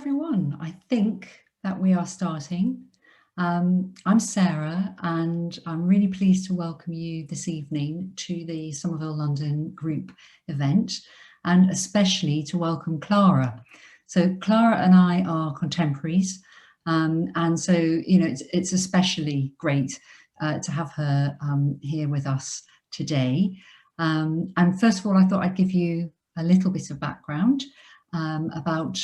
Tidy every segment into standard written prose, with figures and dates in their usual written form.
everyone. I think that we are starting. I'm Sarah, and I'm really pleased to welcome you this evening to the Somerville London Group event, and especially to welcome Clara. So Clara and I are contemporaries, and so it's especially great to have her here with us today. And first of all, I thought I'd give you a little bit of background about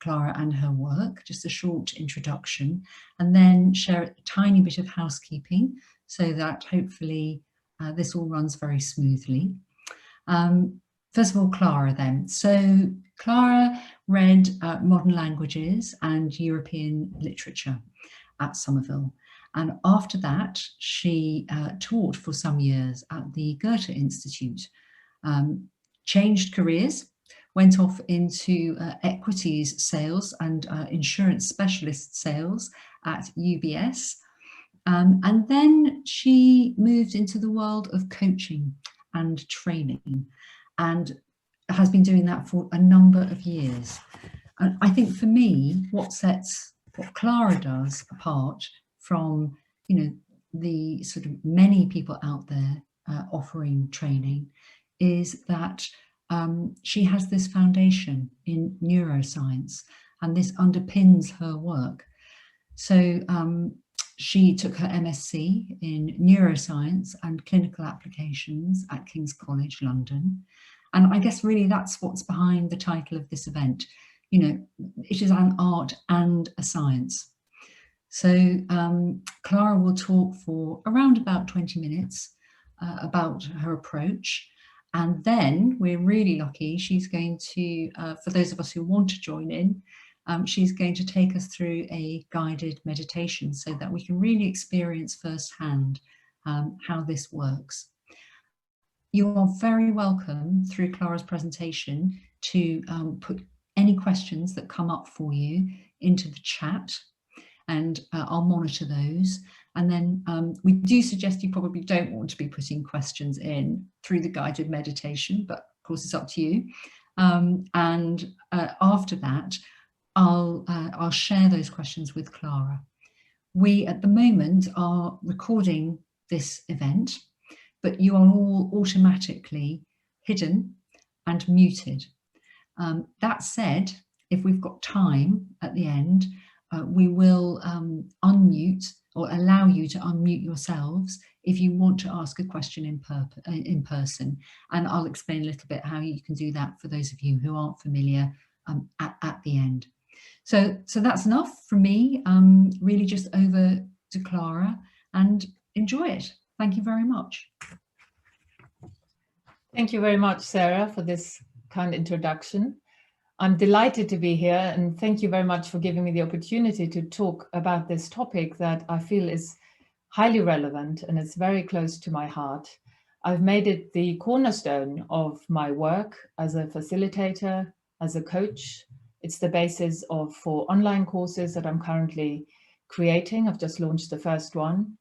Clara and her work, just a short introduction, and then share a tiny bit of housekeeping so that hopefully this all runs very smoothly. First of all, Clara then. So Clara read modern languages and European literature at Somerville. And after that, she taught for some years at the Goethe Institute, changed careers, went off into equities sales and insurance specialist sales at UBS. And then she moved into the world of coaching and training and has been doing that for a number of years. And I think for me, what sets what Clara does apart from, the sort of many people out there offering training is that she has this foundation in neuroscience, and this underpins her work. So she took her MSc in neuroscience and clinical applications at King's College London. And I guess really that's what's behind the title of this event. It is an art and a science. So Clara will talk for around about 20 minutes about her approach. And then we're really lucky, she's going to, for those of us who want to join in, she's going to take us through a guided meditation so that we can really experience firsthand how this works. You are very welcome through Clara's presentation to put any questions that come up for you into the chat, and I'll monitor those. And then we do suggest you probably don't want to be putting questions in through the guided meditation, but of course it's up to you. And after that, I'll share those questions with Clara. We at the moment are recording this event, but you are all automatically hidden and muted. That said, if we've got time at the end, we will unmute or allow you to unmute yourselves if you want to ask a question in person. And I'll explain a little bit how you can do that for those of you who aren't familiar at the end. So that's enough from me. Really just over to Clara, and enjoy it. Thank you very much. Thank you very much, Sarah, for this kind introduction. I'm delighted to be here, and thank you very much for giving me the opportunity to talk about this topic that I feel is highly relevant and it's very close to my heart. I've made it the cornerstone of my work as a facilitator, as a coach. It's the basis for online courses that I'm currently creating. I've just launched the first one.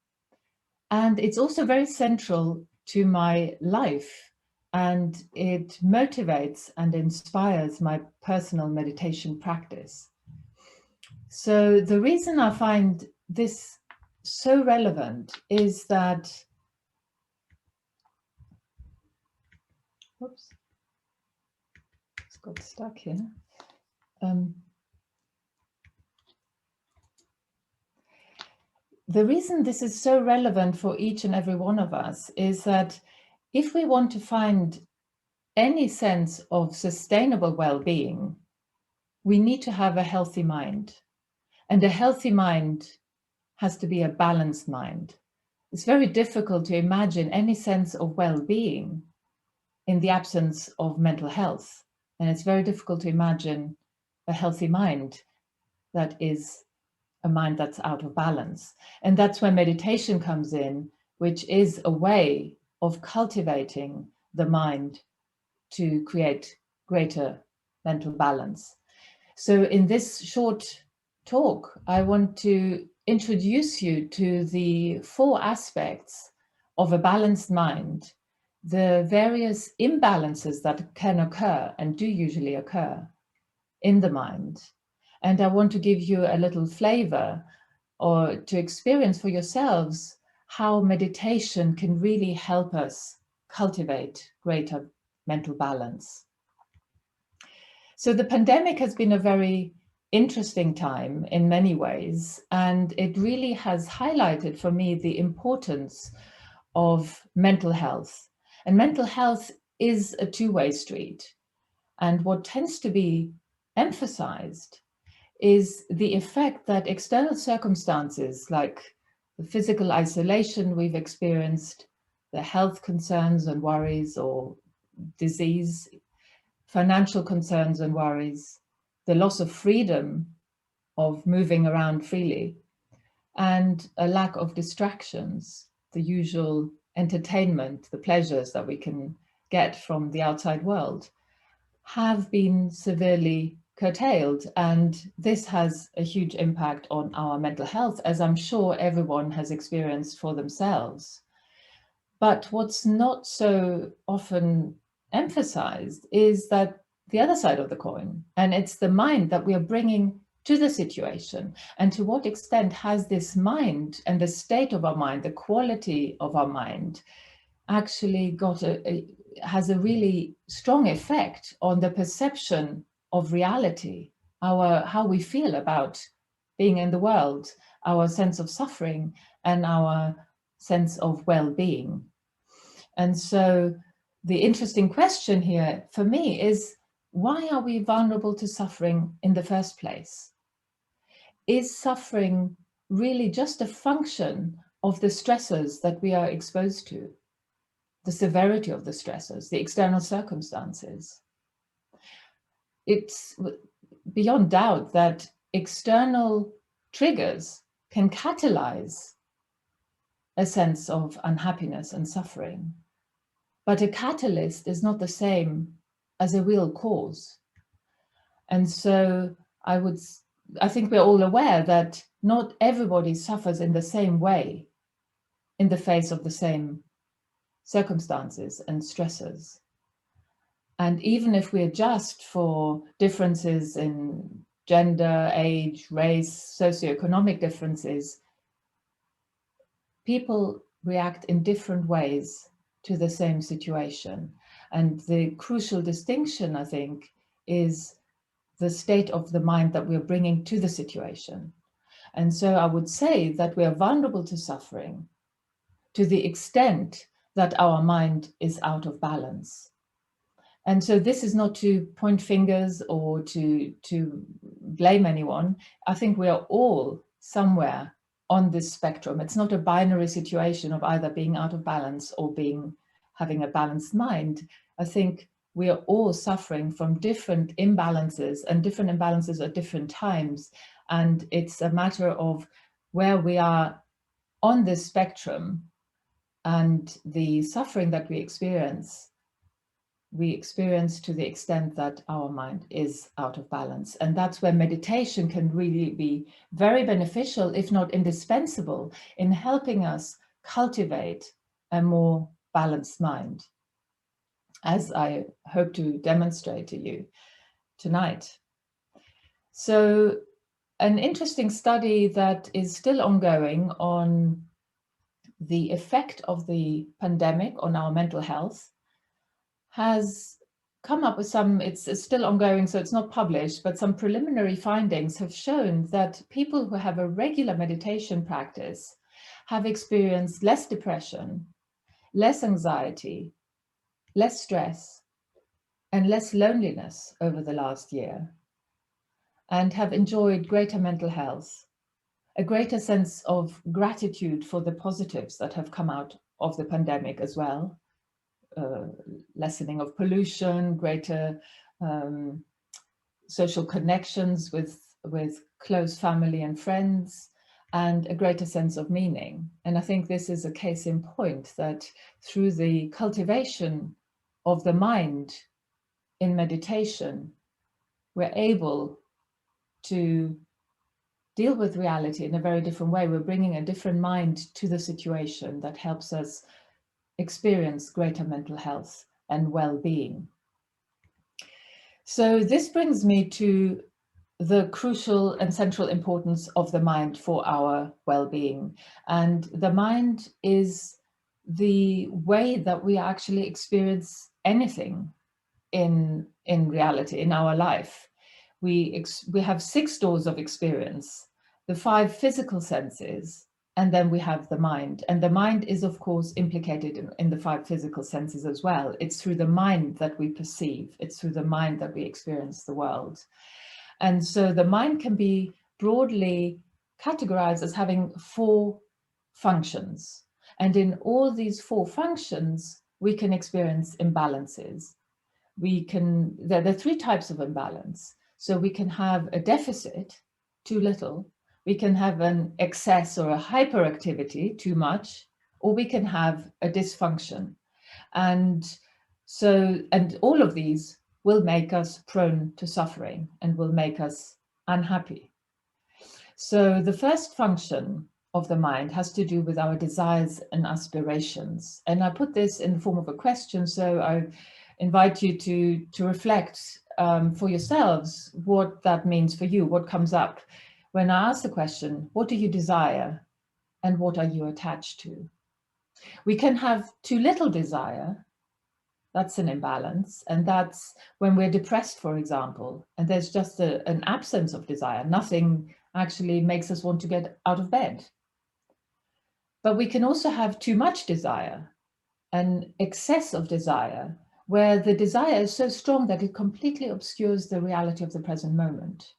And it's also very central to my life. And it motivates and inspires my personal meditation practice. So the reason I find this so relevant is that, oops, it's got stuck here. The reason this is so relevant for each and every one of us is that if we want to find any sense of sustainable well-being, we need to have a healthy mind. And a healthy mind has to be a balanced mind. It's very difficult to imagine any sense of well-being in the absence of mental health. And it's very difficult to imagine a healthy mind that is a mind that's out of balance. And that's where meditation comes in, which is a way of cultivating the mind to create greater mental balance. So in this short talk, I want to introduce you to the 4 aspects of a balanced mind, the various imbalances that can occur and do usually occur in the mind, And I want to give you a little flavor or to experience for yourselves how meditation can really help us cultivate greater mental balance. So the pandemic has been a very interesting time in many ways, and it really has highlighted for me the importance of mental health. And mental health is a two-way street. And what tends to be emphasized is the effect that external circumstances like the physical isolation we've experienced, the health concerns and worries or disease, financial concerns and worries, the loss of freedom of moving around freely, and a lack of distractions, the usual entertainment, the pleasures that we can get from the outside world, have been severely curtailed. And this has a huge impact on our mental health, as I'm sure everyone has experienced for themselves. But what's not so often emphasized is that the other side of the coin, and it's the mind that we are bringing to the situation. And to what extent has this mind and the state of our mind, the quality of our mind, actually has a really strong effect on the perception of reality, how we feel about being in the world, our sense of suffering, and our sense of well-being. And so the interesting question here for me is, why are we vulnerable to suffering in the first place? Is suffering really just a function of the stressors that we are exposed to, the severity of the stressors, the external circumstances? It's beyond doubt that external triggers can catalyze a sense of unhappiness and suffering. But a catalyst is not the same as a real cause. And so I think we're all aware that not everybody suffers in the same way in the face of the same circumstances and stressors. And even if we adjust for differences in gender, age, race, socioeconomic differences, people react in different ways to the same situation. And the crucial distinction, I think, is the state of the mind that we're bringing to the situation. And so I would say that we are vulnerable to suffering to the extent that our mind is out of balance. And so this is not to point fingers or to blame anyone. I think we are all somewhere on this spectrum. It's not a binary situation of either being out of balance or having a balanced mind. I think we are all suffering from different imbalances, and different imbalances at different times. And it's a matter of where we are on this spectrum, and the suffering that we experience to the extent that our mind is out of balance. And that's where meditation can really be very beneficial, if not indispensable, in helping us cultivate a more balanced mind, as I hope to demonstrate to you tonight. So an interesting study that is still ongoing on the effect of the pandemic on our mental health has come up with it's still ongoing, so it's not published, but some preliminary findings have shown that people who have a regular meditation practice have experienced less depression, less anxiety, less stress, and less loneliness over the last year, and have enjoyed greater mental health, a greater sense of gratitude for the positives that have come out of the pandemic as well. Lessening of pollution, greater social connections with close family and friends, and a greater sense of meaning. And I think this is a case in point that through the cultivation of the mind in meditation, we're able to deal with reality in a very different way. We're bringing a different mind to the situation that helps us experience greater mental health and well-being. So this brings me to the crucial and central importance of the mind for our well-being. And the mind is the way that we actually experience anything in reality, in our life. We have 6 doors of experience, the 5 physical senses, and then we have the mind. And the mind is, of course, implicated in the 5 physical senses as well. It's through the mind that we perceive. It's through the mind that we experience the world. And so the mind can be broadly categorized as having 4 functions. And in all these 4 functions, we can experience imbalances. There are 3 types of imbalance. So we can have a deficit, too little. We can have an excess or a hyperactivity, too much, or we can have a dysfunction. And all of these will make us prone to suffering and will make us unhappy. So the first function of the mind has to do with our desires and aspirations. And I put this in the form of a question, so I invite you to reflect for yourselves what that means for you, what comes up when I ask the question, what do you desire and what are you attached to? We can have too little desire. That's an imbalance. And that's when we're depressed, for example, and there's just an absence of desire. Nothing actually makes us want to get out of bed. But we can also have too much desire, an excess of desire, where the desire is so strong that it completely obscures the reality of the present moment.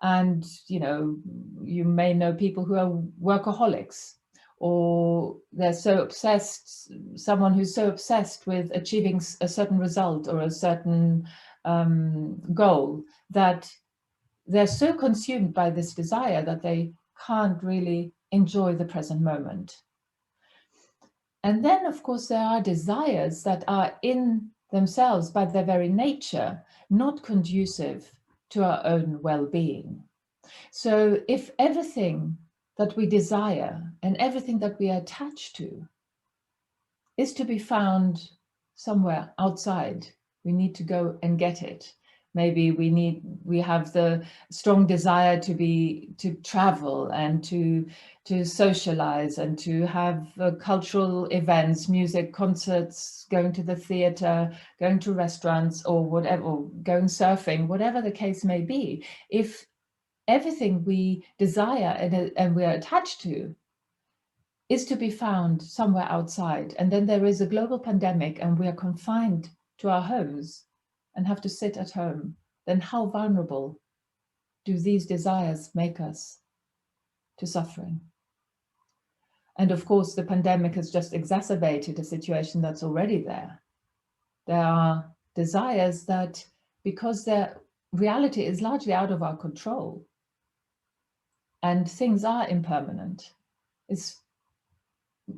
And, you may know people who are workaholics, or they're so obsessed, someone who's so obsessed with achieving a certain result or a certain goal that they're so consumed by this desire that they can't really enjoy the present moment. And then, of course, there are desires that are in themselves, by their very nature, not conducive to our own well-being. So if everything that we desire and everything that we are attached to is to be found somewhere outside, we need to go and get it. Maybe we have the strong desire to travel and to socialize and to have cultural events, music, concerts, going to the theater, going to restaurants or whatever, or going surfing, whatever the case may be. If everything we desire and we are attached to is to be found somewhere outside, and then there is a global pandemic and we are confined to our homes and have to sit at home, then how vulnerable do these desires make us to suffering? And of course, the pandemic has just exacerbated a situation that's already there. There are desires that, because their reality is largely out of our control and things are impermanent, it's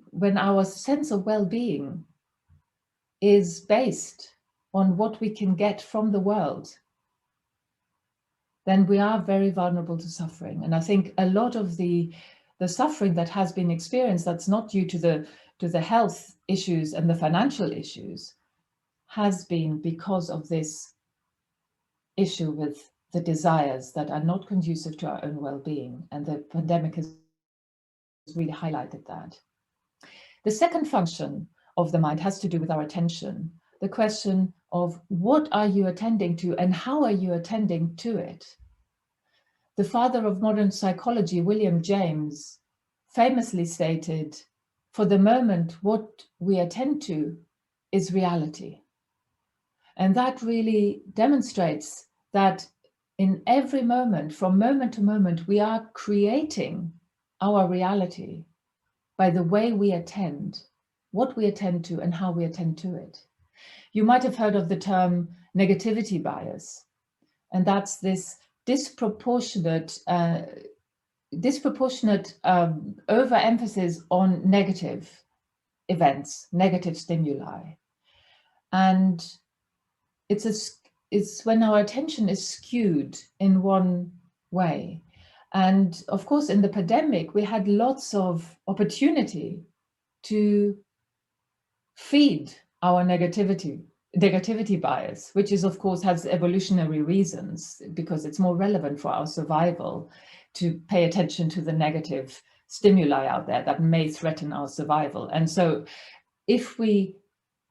when our sense of well-being is based on what we can get from the world, then we are very vulnerable to suffering. And I think a lot of the suffering that has been experienced, that's not due to the health issues and the financial issues, has been because of this issue with the desires that are not conducive to our own well-being. And the pandemic has really highlighted that. The second function of the mind has to do with our attention. The question of what are you attending to and how are you attending to it? The father of modern psychology, William James, famously stated, for the moment, what we attend to is reality. And that really demonstrates that in every moment, from moment to moment, we are creating our reality by the way we attend, what we attend to and how we attend to it. You might have heard of the term negativity bias, and that's this disproportionate overemphasis on negative events, negative stimuli. And it's when our attention is skewed in one way. And of course, in the pandemic, we had lots of opportunity to feed our negativity negativity bias, which is, of course, has evolutionary reasons, because it's more relevant for our survival to pay attention to the negative stimuli out there that may threaten our survival. And so if we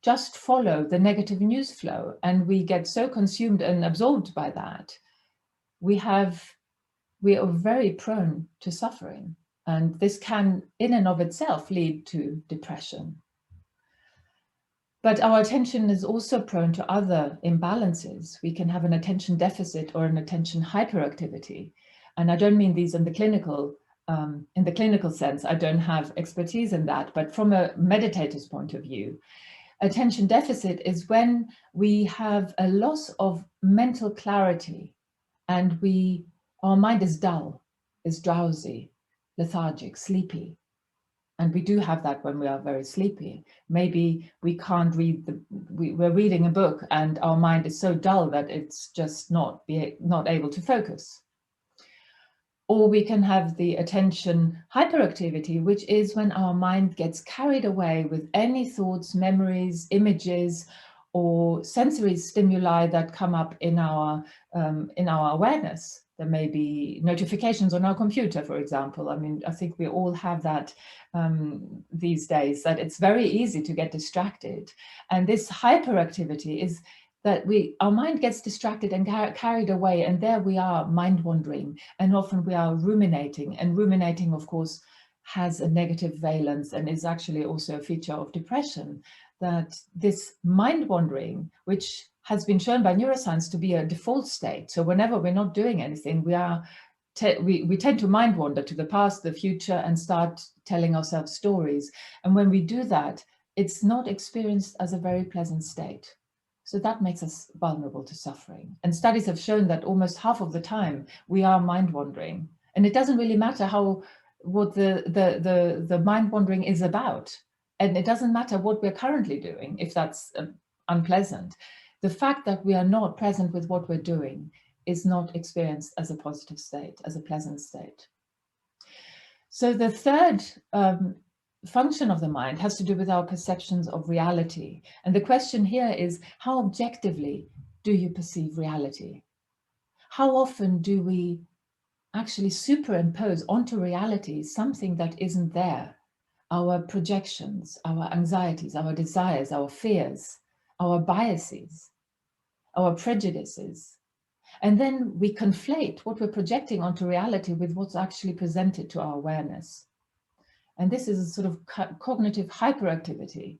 just follow the negative news flow and we get so consumed and absorbed by that, we are very prone to suffering. And this can, in and of itself, lead to depression. But our attention is also prone to other imbalances. We can have an attention deficit or an attention hyperactivity. And I don't mean these in the clinical sense. I don't have expertise in that, but from a meditator's point of view, attention deficit is when we have a loss of mental clarity and our mind is dull, is drowsy, lethargic, sleepy. And we do have that when we are very sleepy. Maybe we can't read we're reading a book and our mind is so dull that it's just not able to focus. Or we can have the attention hyperactivity, which is when our mind gets carried away with any thoughts, memories, images, or sensory stimuli that come up in our awareness. There may be notifications on our computer, for example. I mean, I think we all have that these days, that it's very easy to get distracted. And this hyperactivity is that our mind gets distracted and carried away, and there we are mind wandering, and often we are ruminating. And ruminating, of course, has a negative valence and is actually also a feature of depression. That this mind wandering, which has been shown by neuroscience to be a default state. So whenever we're not doing anything, we tend to mind wander to the past, the future, and start telling ourselves stories. And when we do that, it's not experienced as a very pleasant state. So that makes us vulnerable to suffering. And studies have shown that almost half of the time we are mind wandering. And it doesn't really matter what the mind wandering is about. And it doesn't matter what we're currently doing, if that's unpleasant. The fact that we are not present with what we're doing is not experienced as a positive state, as a pleasant state. So the third function of the mind has to do with our perceptions of reality. And the question here is, how objectively do you perceive reality? How often do we actually superimpose onto reality something that isn't there? Our projections, our anxieties, our desires, our fears, our biases, our prejudices. And then we conflate what we're projecting onto reality with what's actually presented to our awareness. And this is a sort of cognitive hyperactivity.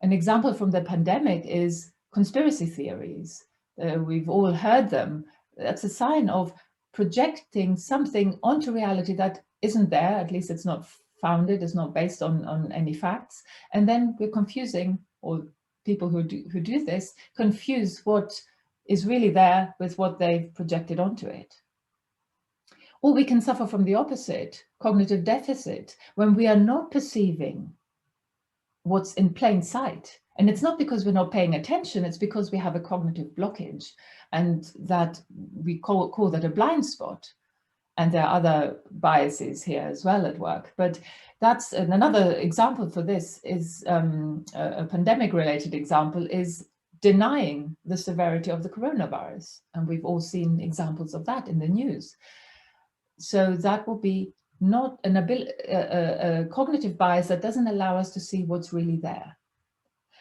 An example from the pandemic is conspiracy theories. We've all heard them. That's a sign of projecting something onto reality that isn't there, at least it's not founded, it's not based on any facts. And then we're confusing, or people who do this, confuse what is really there with what they've projected onto it. Or we can suffer from the opposite, cognitive deficit, when we are not perceiving what's in plain sight. And it's not because we're not paying attention, it's because we have a cognitive blockage, and that we call that a blind spot. And there are other biases here as well at work. But that's another example for this is a pandemic-related example is denying the severity of the coronavirus. And we've all seen examples of that in the news. So that will be not a cognitive bias that doesn't allow us to see what's really there.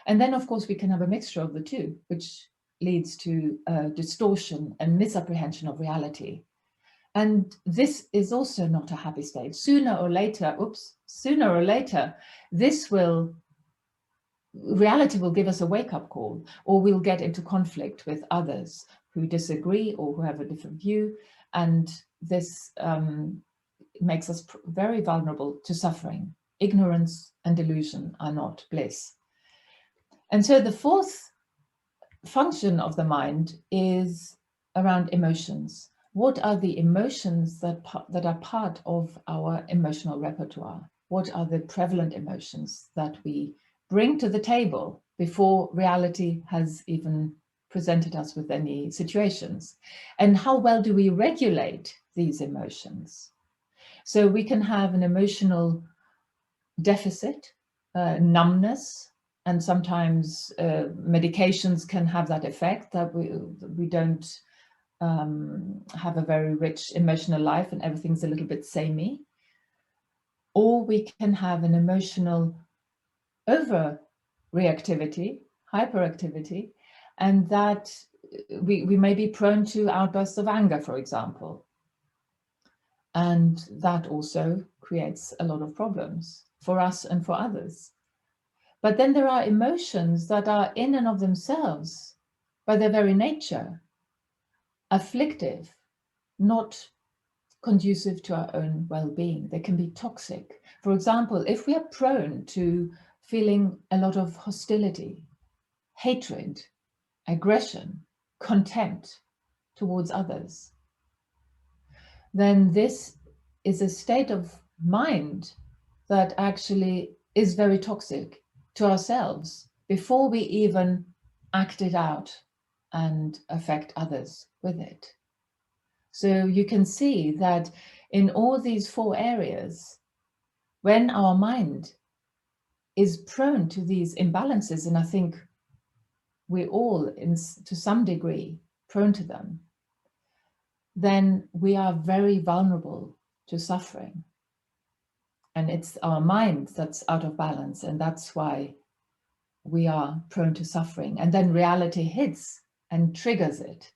And then, of course, we can have a mixture of the two, which leads to distortion and misapprehension of reality. And this is also not a happy state. Sooner or later, reality will give us a wake-up call, or we'll get into conflict with others who disagree or who have a different view. And this makes us very vulnerable to suffering. Ignorance and delusion are not bliss. And so the fourth function of the mind is around emotions. What are the emotions that are part of our emotional repertoire? What are the prevalent emotions that we bring to the table before reality has even presented us with any situations? And how well do we regulate these emotions? So we can have an emotional deficit, numbness, And sometimes medications can have that effect, that we don't have a very rich emotional life and everything's a little bit samey. Or we can have an emotional overreactivity, hyperactivity, and that we may be prone to outbursts of anger, for example. And that also creates a lot of problems for us and for others. But then there are emotions that are in and of themselves, by their very nature, afflictive, not conducive to our own well-being. They can be toxic. For example, if we are prone to feeling a lot of hostility, hatred, aggression, contempt towards others, then this is a state of mind that actually is very toxic to ourselves before we even act it out and affect others with it. So you can see that in all these 4 areas, when our mind is prone to these imbalances, and I think we're all to some degree prone to them, then we are very vulnerable to suffering. And it's our mind that's out of balance, and that's why we are prone to suffering. And then reality hits and triggers it,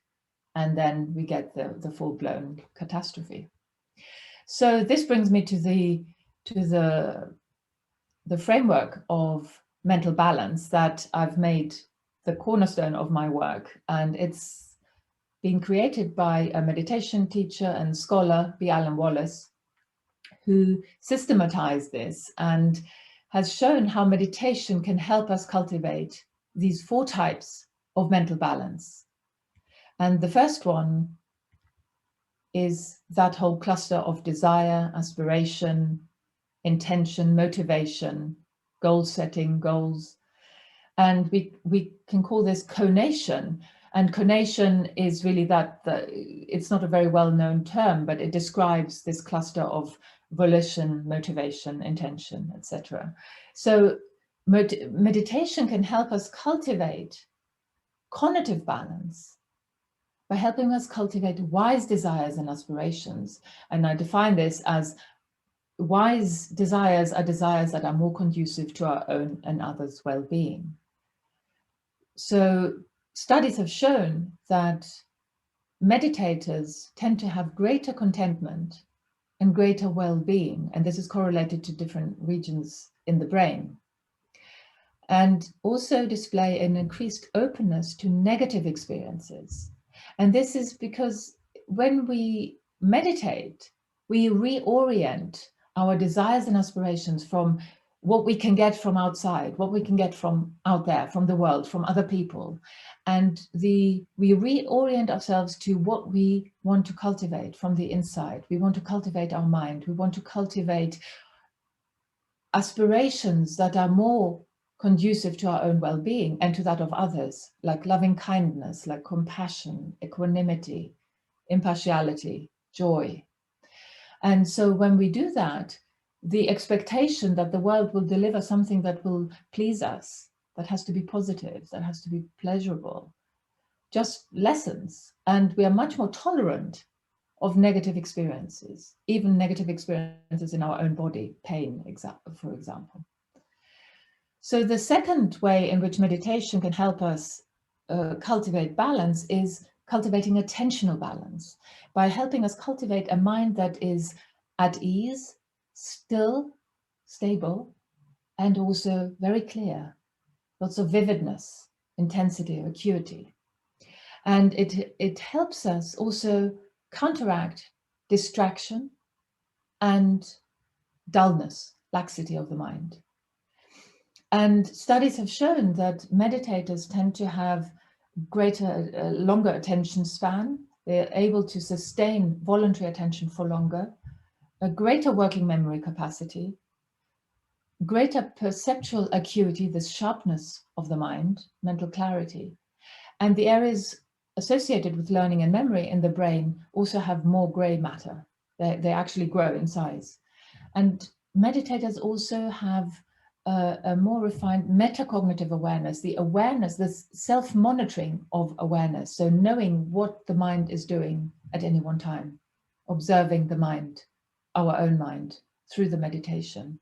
and then we get the full-blown catastrophe. So this brings me to the framework of mental balance that I've made the cornerstone of my work, and it's been created by a meditation teacher and scholar, B. Alan Wallace, who systematized this and has shown how meditation can help us cultivate these 4 types of mental balance. And the first one is that whole cluster of desire, aspiration, intention, motivation, goal setting, goals. And we can call this conation. And conation is really it's not a very well-known term, but it describes this cluster of volition, motivation, intention, etc. So meditation can help us cultivate conative balance by helping us cultivate wise desires and aspirations. And I define this as wise desires are desires that are more conducive to our own and others' well-being. So studies have shown that meditators tend to have greater contentment and greater well-being, and this is correlated to different regions in the brain, and also display an increased openness to negative experiences. And this is because when we meditate, we reorient our desires and aspirations from what we can get from outside, what we can get from out there, from the world, from other people. And we reorient ourselves to what we want to cultivate from the inside. We want to cultivate our mind. We want to cultivate aspirations that are more conducive to our own well-being and to that of others, like loving kindness, like compassion, equanimity, impartiality, joy. And so when we do that, the expectation that the world will deliver something that will please us, that has to be positive, that has to be pleasurable, just lessens. And we are much more tolerant of negative experiences, even negative experiences in our own body, pain, for example. So the second way in which meditation can help us cultivate balance is cultivating attentional balance, by helping us cultivate a mind that is at ease, still, stable, and also very clear, lots of vividness, intensity, acuity. And it helps us also counteract distraction and dullness, laxity of the mind. And studies have shown that meditators tend to have longer attention span. They're able to sustain voluntary attention for longer, a greater working memory capacity, greater perceptual acuity, the sharpness of the mind, mental clarity. And the areas associated with learning and memory in the brain also have more gray matter. They actually grow in size. And meditators also have a more refined metacognitive awareness, the awareness, the self-monitoring of awareness. So knowing what the mind is doing at any one time, observing the mind, our own mind, through the meditation.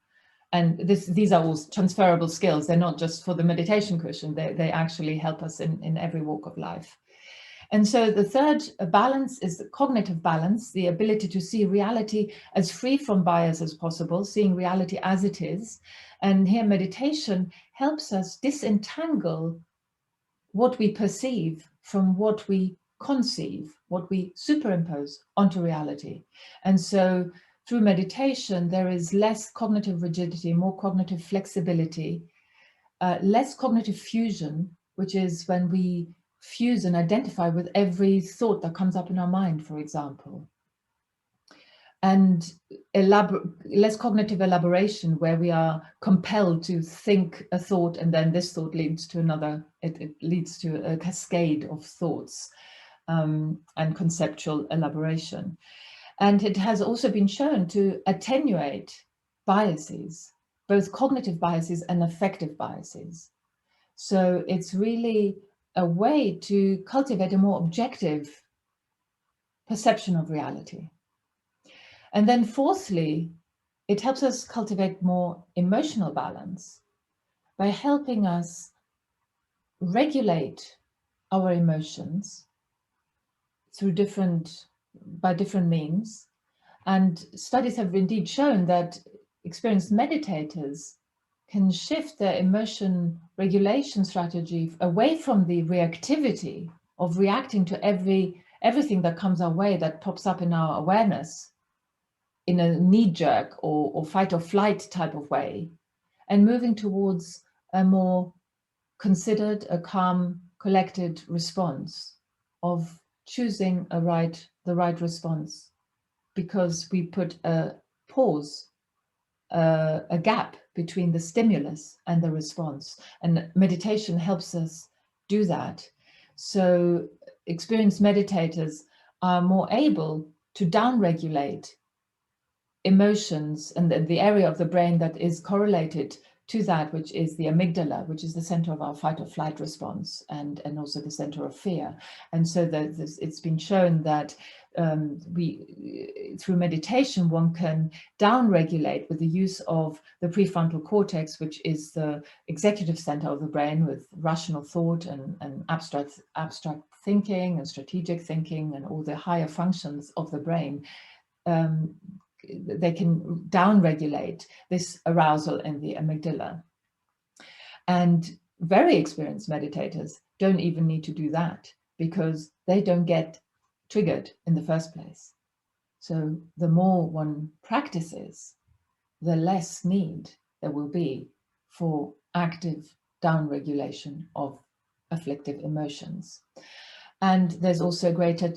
And these are all transferable skills. They're not just for the meditation cushion. They actually help us in every walk of life. And so the third balance is the cognitive balance, the ability to see reality as free from bias as possible, seeing reality as it is. And here meditation helps us disentangle what we perceive from what we conceive, what we superimpose onto reality. And so through meditation, there is less cognitive rigidity, more cognitive flexibility, less cognitive fusion, which is when we fuse and identify with every thought that comes up in our mind, for example. And less cognitive elaboration, where we are compelled to think a thought and then this thought leads to another. It leads to a cascade of thoughts and conceptual elaboration. And it has also been shown to attenuate biases, both cognitive biases and affective biases. So it's really a way to cultivate a more objective perception of reality. And then fourthly, it helps us cultivate more emotional balance by helping us regulate our emotions by different means. And studies have indeed shown that experienced meditators can shift their emotion regulation strategy away from the reactivity of reacting to everything that comes our way, that pops up in our awareness in a knee-jerk or fight or flight type of way, and moving towards a more considered, a calm, collected response of choosing the right response, because we put a pause, a gap between the stimulus and the response. And meditation helps us do that. So experienced meditators are more able to downregulate emotions and the area of the brain that is correlated to that, which is the amygdala, which is the center of our fight or flight response, and also the center of fear. And so it's been shown that through meditation, one can downregulate with the use of the prefrontal cortex, which is the executive center of the brain, with rational thought and abstract thinking and strategic thinking and all the higher functions of the brain. They can downregulate this arousal in the amygdala. And very experienced meditators don't even need to do that, because they don't get triggered in the first place. So the more one practices, the less need there will be for active downregulation of afflictive emotions. And there's also greater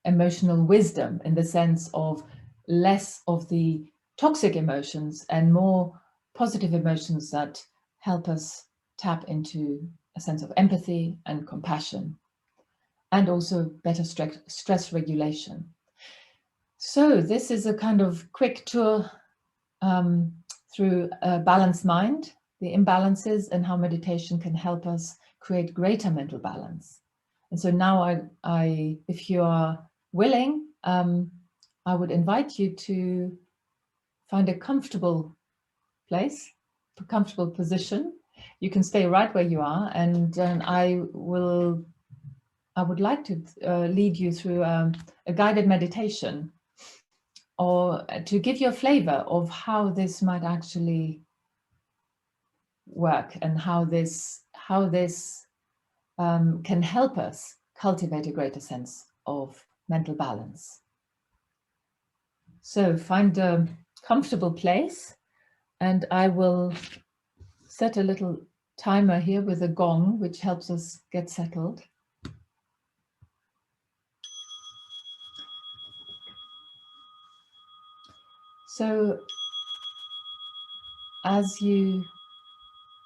emotional wisdom, in the sense of less of the toxic emotions and more positive emotions that help us tap into a sense of empathy and compassion, and also better stress regulation. So this is a kind of quick tour through a balanced mind, the imbalances, and how meditation can help us create greater mental balance. And so now if you are willing, I would invite you to find a comfortable place, a comfortable position. You can stay right where you are, and I would like to lead you through a guided meditation, or to give you a flavor of how this might actually work, and how this can help us cultivate a greater sense of mental balance. So find a comfortable place, and I will set a little timer here with a gong, which helps us get settled. So as you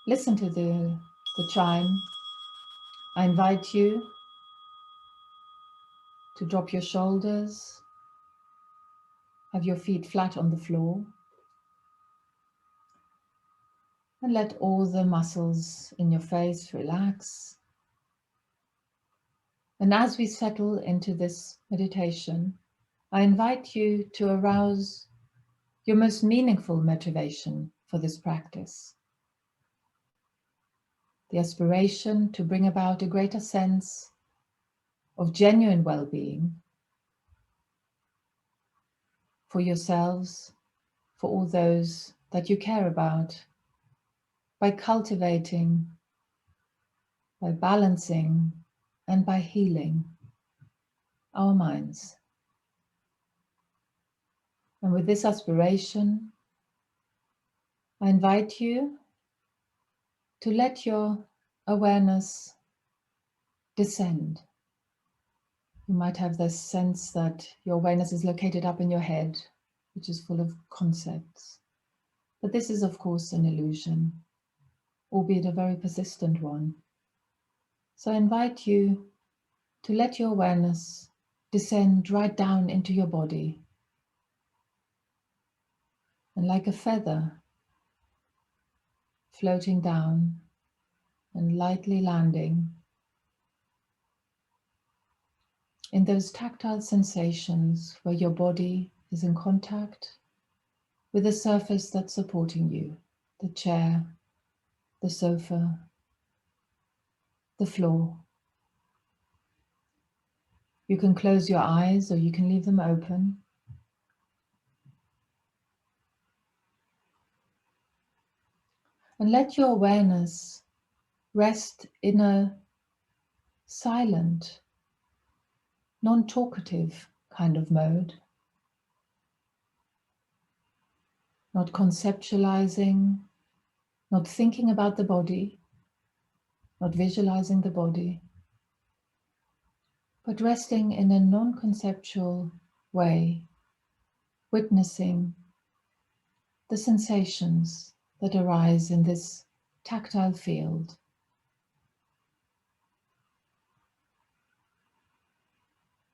listen to the chime, I invite you to drop your shoulders, have your feet flat on the floor, And let all the muscles in your face relax. And as we settle into this meditation, I invite you to arouse your most meaningful motivation for this practice. The aspiration to bring about a greater sense of genuine well-being for yourselves, for all those that you care about, by cultivating, by balancing, and by healing our minds. And with this aspiration, I invite you to let your awareness descend. You might have this sense that your awareness is located up in your head, which is full of concepts. But this is, of course, an illusion, albeit a very persistent one. So I invite you to let your awareness descend right down into your body. And like a feather floating down and lightly landing in those tactile sensations where your body is in contact with the surface that's supporting you, the chair, the sofa, the floor. You can close your eyes or you can leave them open. And let your awareness rest in a silent, non-talkative kind of mode. Not conceptualizing, not thinking about the body, not visualizing the body, but resting in a non-conceptual way, witnessing the sensations that arise in this tactile field.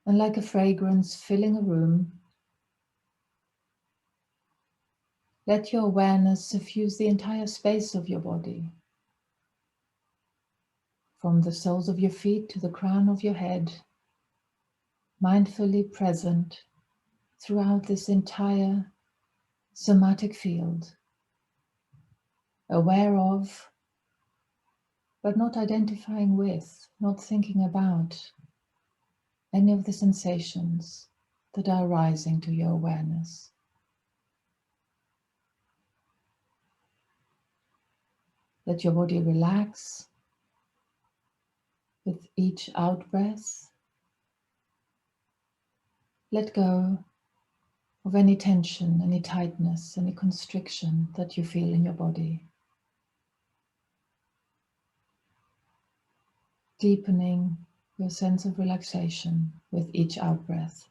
And like a fragrance filling a room, let your awareness suffuse the entire space of your body, from the soles of your feet to the crown of your head, mindfully present throughout this entire somatic field, aware of, but not identifying with, not thinking about any of the sensations that are arising to your awareness. Let your body relax with each out-breath. Let go of any tension, any tightness, any constriction that you feel in your body. Deepening your sense of relaxation with each out-breath.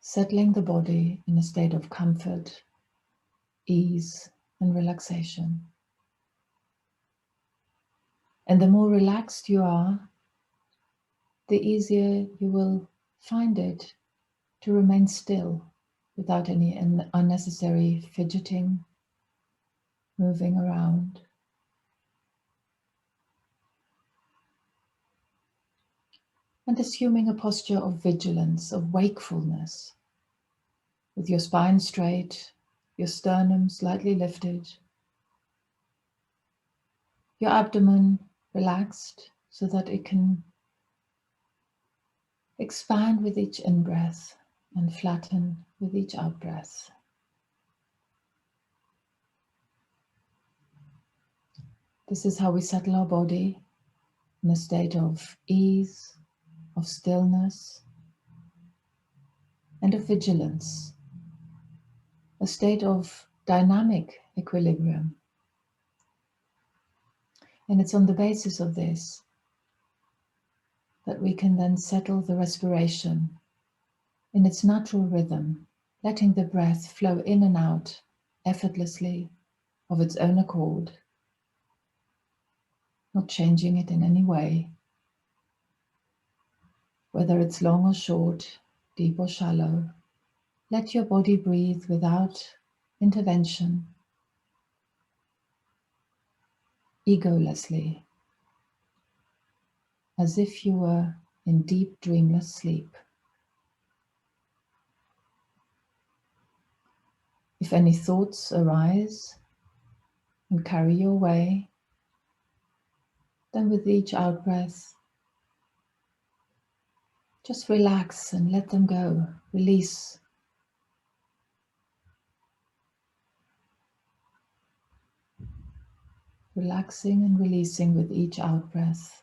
Settling the body in a state of comfort, ease, and relaxation. And the more relaxed you are, the easier you will find it to remain still without any unnecessary fidgeting, moving around. And assuming a posture of vigilance, of wakefulness, with your spine straight, your sternum slightly lifted, your abdomen relaxed so that it can expand with each in-breath and flatten with each out-breath. This is how we settle our body in a state of ease, of stillness, and of vigilance, a state of dynamic equilibrium. And it's on the basis of this that we can then settle the respiration in its natural rhythm, letting the breath flow in and out effortlessly of its own accord, not changing it in any way, whether it's long or short, deep or shallow. Let your body breathe without intervention, egolessly, as if you were in deep dreamless sleep. If any thoughts arise and carry you away, then with each out-breath, just relax and let them go. Release. Relaxing and releasing with each out-breath.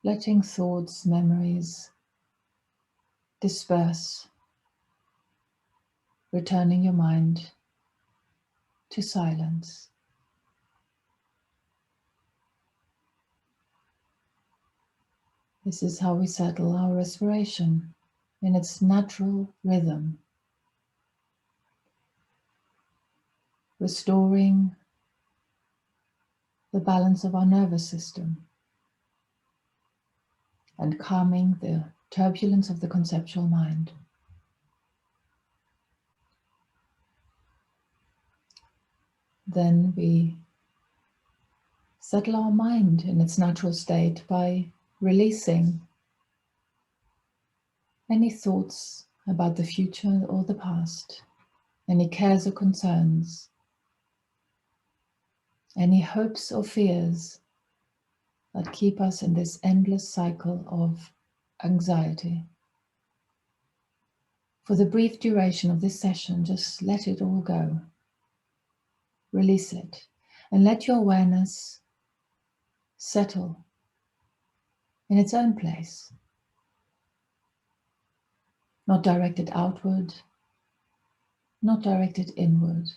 Letting thoughts, memories disperse. Returning your mind to silence. This is how we settle our respiration in its natural rhythm, restoring the balance of our nervous system and calming the turbulence of the conceptual mind. Then we settle our mind in its natural state by releasing any thoughts about the future or the past, any cares or concerns, any hopes or fears that keep us in this endless cycle of anxiety. For the brief duration of this session, just let it all go. Release it and let your awareness settle in its own place, not directed outward, not directed inward,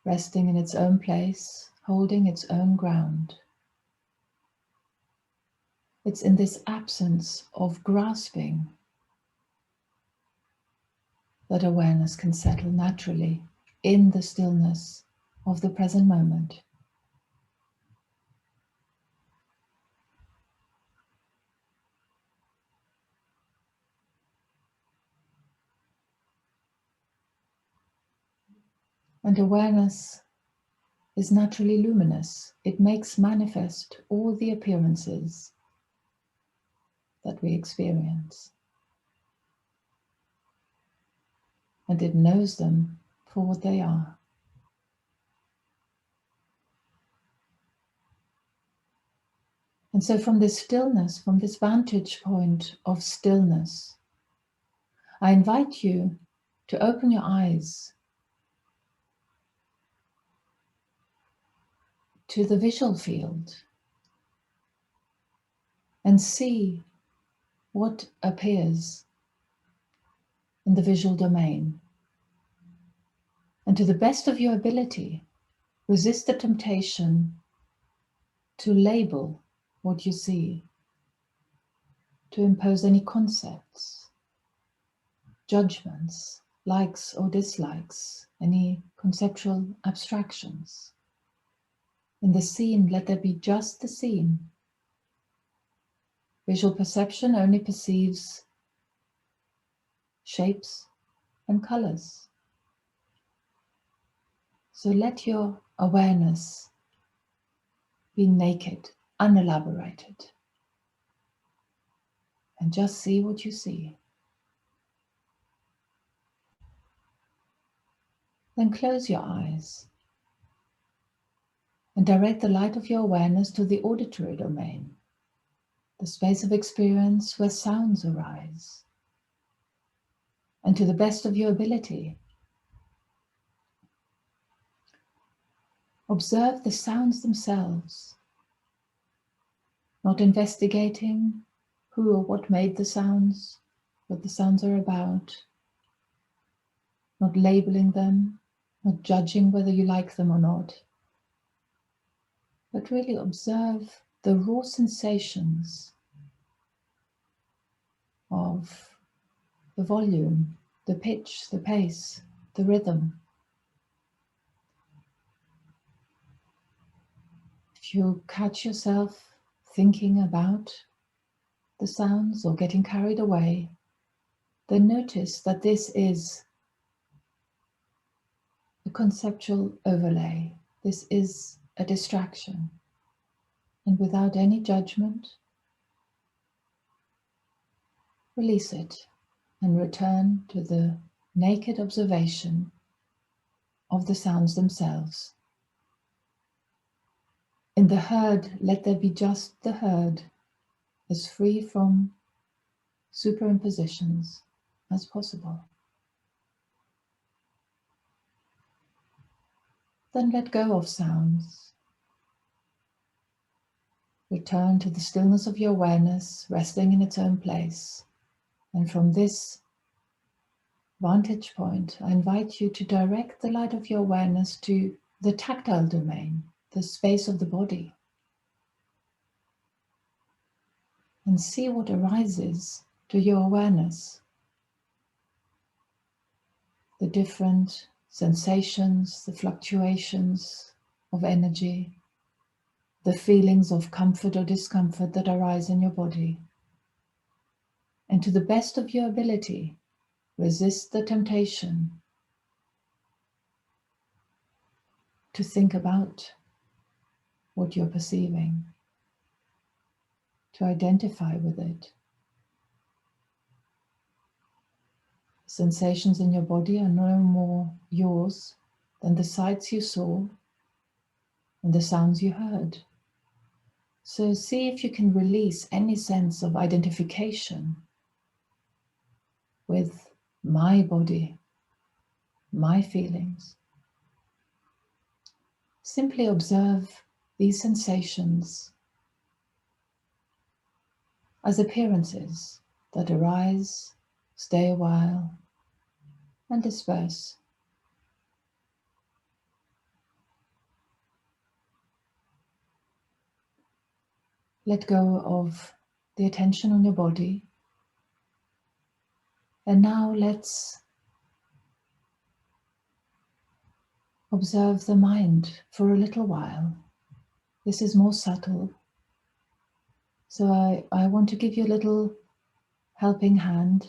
resting in its own place, holding its own ground. It's in this absence of grasping that awareness can settle naturally in the stillness of the present moment. And awareness is naturally luminous. It makes manifest all the appearances that we experience. And it knows them for what they are. And so from this stillness, from this vantage point of stillness, I invite you to open your eyes to the visual field and see what appears in the visual domain. And to the best of your ability, resist the temptation to label what you see, to impose any concepts, judgments, likes or dislikes, any conceptual abstractions. In the scene, let there be just the scene. Visual perception only perceives shapes and colors. So let your awareness be naked, unelaborated, and just see what you see. Then close your eyes and direct the light of your awareness to the auditory domain, the space of experience where sounds arise. And to the best of your ability, observe the sounds themselves, not investigating who or what made the sounds, what the sounds are about, not labeling them, not judging whether you like them or not, but really observe the raw sensations of the volume, the pitch, the pace, the rhythm. If you catch yourself thinking about the sounds or getting carried away, then notice that this is a conceptual overlay. this is a distraction. And without any judgment, release it and return to the naked observation of the sounds themselves. In the herd, let there be just the herd, as free from superimpositions as possible. Then let go of sounds. Return to the stillness of your awareness, resting in its own place. And from this vantage point, I invite you to direct the light of your awareness to the tactile domain, the space of the body, and see what arises to your awareness. The different sensations, the fluctuations of energy, the feelings of comfort or discomfort that arise in your body. And to the best of your ability, resist the temptation to think about what you're perceiving, to identify with it. Sensations in your body are no more yours than the sights you saw and the sounds you heard. So see if you can release any sense of identification with my body, my feelings. Simply observe these sensations as appearances that arise, stay a while, and disperse. Let go of the attention on your body. And now let's observe the mind for a little while. This is more subtle. So I want to give you a little helping hand.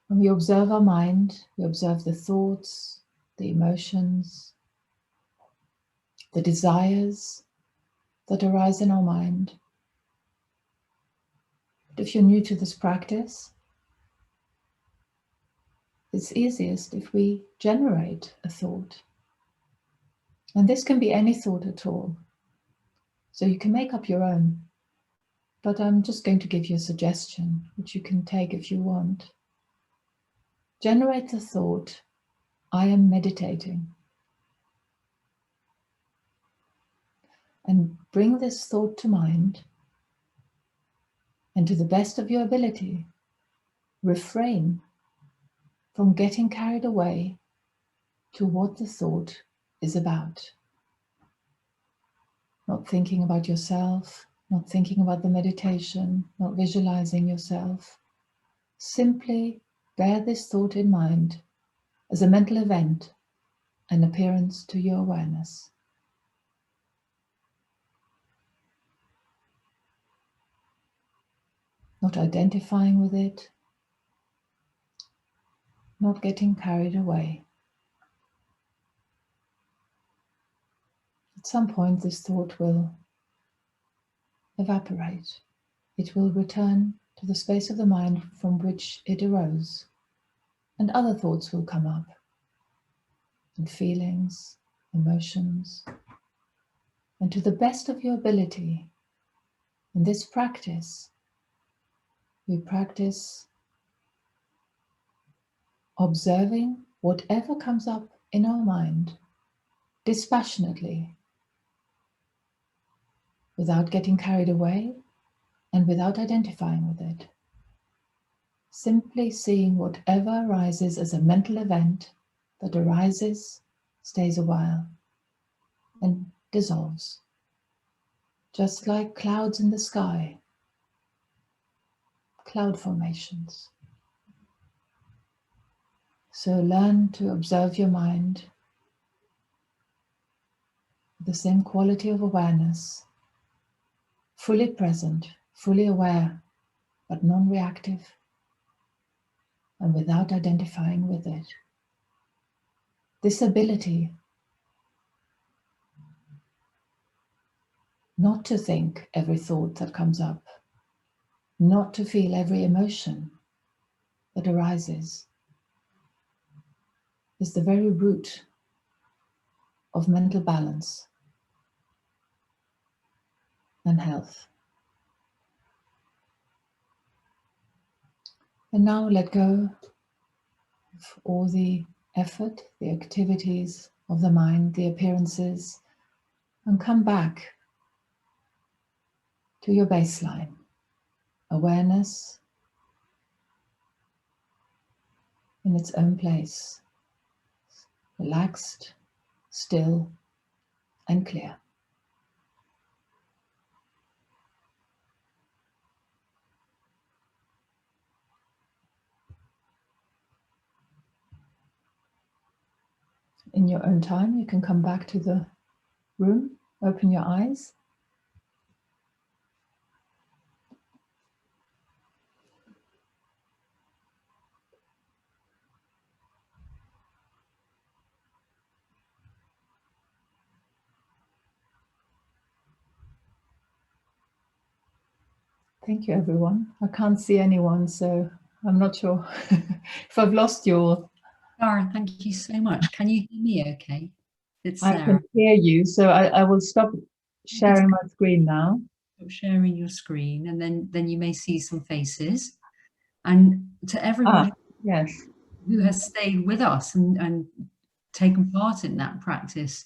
When we observe our mind, we observe the thoughts, the emotions, the desires that arise in our mind. But if you're new to this practice, it's easiest if we generate a thought. And this can be any thought at all. So you can make up your own. But I'm just going to give you a suggestion, which you can take if you want. Generate the thought, I am meditating. And bring this thought to mind. And to the best of your ability, refrain from getting carried away to what the thought is about. Not thinking about yourself, not thinking about the meditation, not visualizing yourself. Simply bear this thought in mind as a mental event, an appearance to your awareness. Not identifying with it, not getting carried away. At some point, this thought will evaporate. It will return to the space of the mind from which it arose, and other thoughts will come up, and feelings, emotions. And to the best of your ability, in this practice, we practice observing whatever comes up in our mind dispassionately, without getting carried away and without identifying with it. Simply seeing whatever arises as a mental event that arises, stays a while, and dissolves. Just like clouds in the sky, cloud formations. So learn to observe your mind with the same quality of awareness, fully present, fully aware, but non-reactive, and without identifying with it. This ability not to think every thought that comes up, not to feel every emotion that arises, is the very root of mental balance and health. And now let go of all the effort, the activities of the mind, the appearances, and come back to your baseline. Awareness in its own place, relaxed, still, and clear. In your own time, you can come back to the room, open your eyes. Thank you, everyone. I can't see anyone, so I'm not sure if I've lost you all. Clara, thank you so much. Can you hear me okay? It's I Sarah. can hear you, so I will stop sharing my screen now. Stop sharing your screen, and then you may see some faces. And to everybody yes, who has stayed with us and taken part in that practice,